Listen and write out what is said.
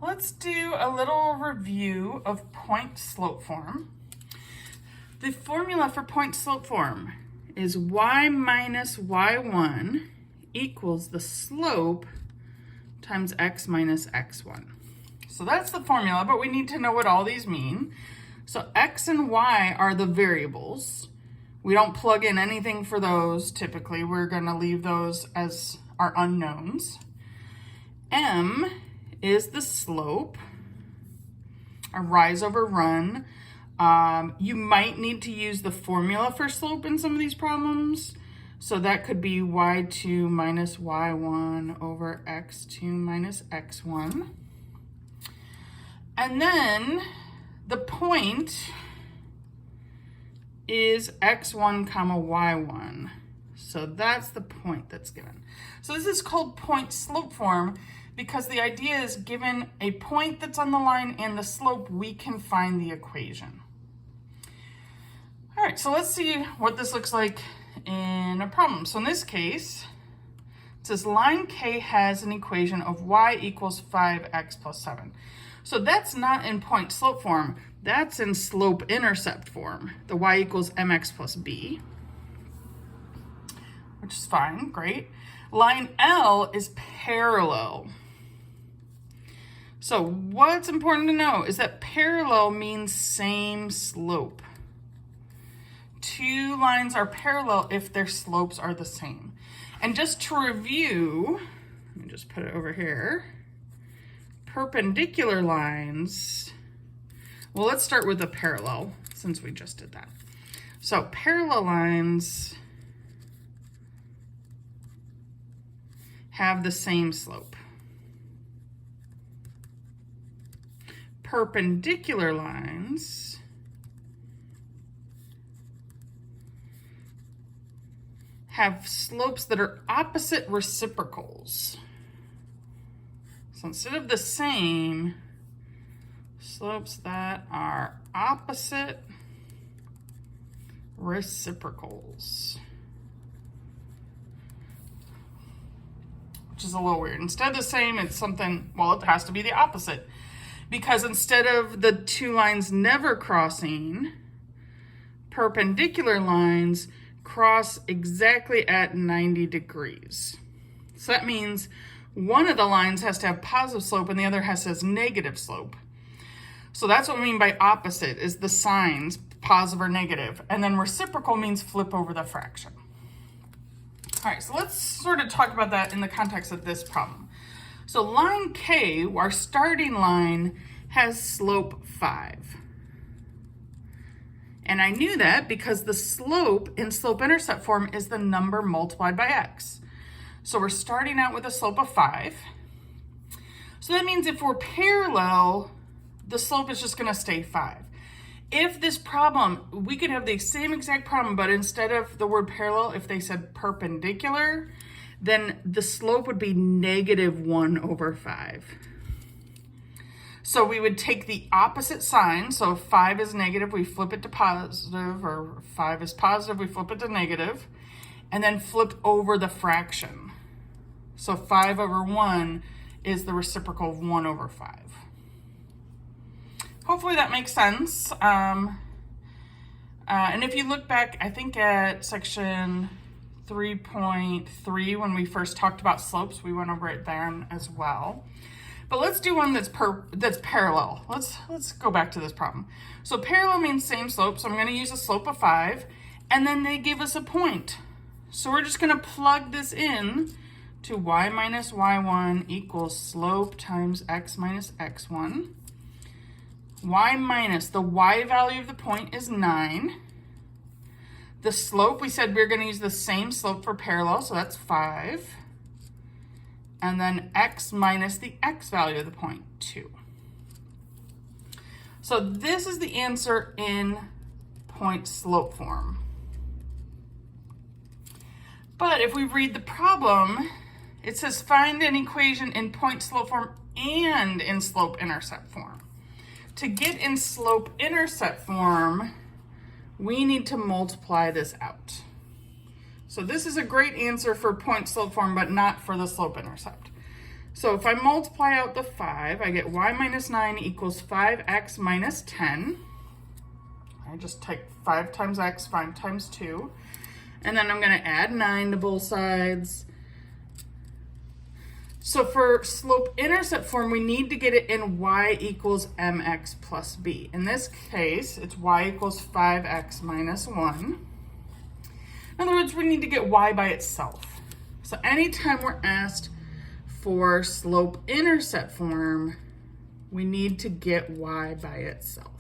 Let's do a little review of point slope form. The formula for point slope form is y minus y1 equals the slope times x minus x1. So that's the formula, but we need to know what all these mean. So x and y are the variables. We don't plug in anything for those typically. We're going to leave those as our unknowns. M is the slope, a rise over run. You might need to use the formula for slope in some of these problems. So that could be y2 minus y1 over x2 minus x1. And then the point is x1 comma y1. So that's the point that's given. So this is called point slope form because the idea is given a point that's on the line and the slope, we can find the equation. All right, so let's see what this looks like in a problem. So in this case, it says line K has an equation of y equals 5x plus 7. So that's not in point slope form, that's in slope intercept form. The y equals mx plus b, which is fine, great. Line L is parallel. So what's important to know is that parallel means same slope. Two lines are parallel if their slopes are the same. And just to review, let me just put it over here. Perpendicular lines, well, let's start with the parallel since we just did that. So parallel lines have the same slope. Perpendicular lines have slopes that are opposite reciprocals. So instead of the same, slopes that are opposite reciprocals. Which is a little weird. Instead of the same, it's something, well, it has to be the opposite. Because instead of the two lines never crossing, perpendicular lines cross exactly at 90 degrees. So that means one of the lines has to have positive slope and the other has negative slope. So that's what we mean by opposite, is the signs, positive or negative. And then reciprocal means flip over the fraction. All right, so let's sort of talk about that in the context of this problem. So line K, our starting line, has slope 5. And I knew that because the slope in slope-intercept form is the number multiplied by x. So we're starting out with a slope of 5. So that means if we're parallel, the slope is just going to stay 5. If this problem, we could have the same exact problem, but instead of the word parallel, if they said perpendicular, then the slope would be negative 1 over 5. So we would take the opposite sign. So if 5 is negative, we flip it to positive, or 5 is positive, we flip it to negative, and then flip over the fraction. So 5 over 1 is the reciprocal of 1 over 5. Hopefully that makes sense. And if you look back, I think at section 3.3, when we first talked about slopes, we went over it then as well. But let's do one that's parallel. Let's go back to this problem. So parallel means same slope, so I'm going to use a slope of 5, and then they give us a point. So we're just going to plug this in to y minus y1 equals slope times x minus x1. Y minus, the y value of the point is 9. The slope, we said we're going to use the same slope for parallel, so that's 5. And then x minus the x value of the point, 2. So this is the answer in point slope form. But if we read the problem, it says find an equation in point slope form and in slope intercept form. To get in slope intercept form, we need to multiply this out. So this is a great answer for point slope form, but not for the slope intercept. So if I multiply out the 5, I get y minus 9 equals 5x minus 10. I just type 5 times x, 5 times 2. And then I'm going to add 9 to both sides. So for slope-intercept form, we need to get it in y equals mx plus b. In this case, it's y equals 5x minus 1. In other words, we need to get y by itself. So anytime we're asked for slope-intercept form, we need to get y by itself.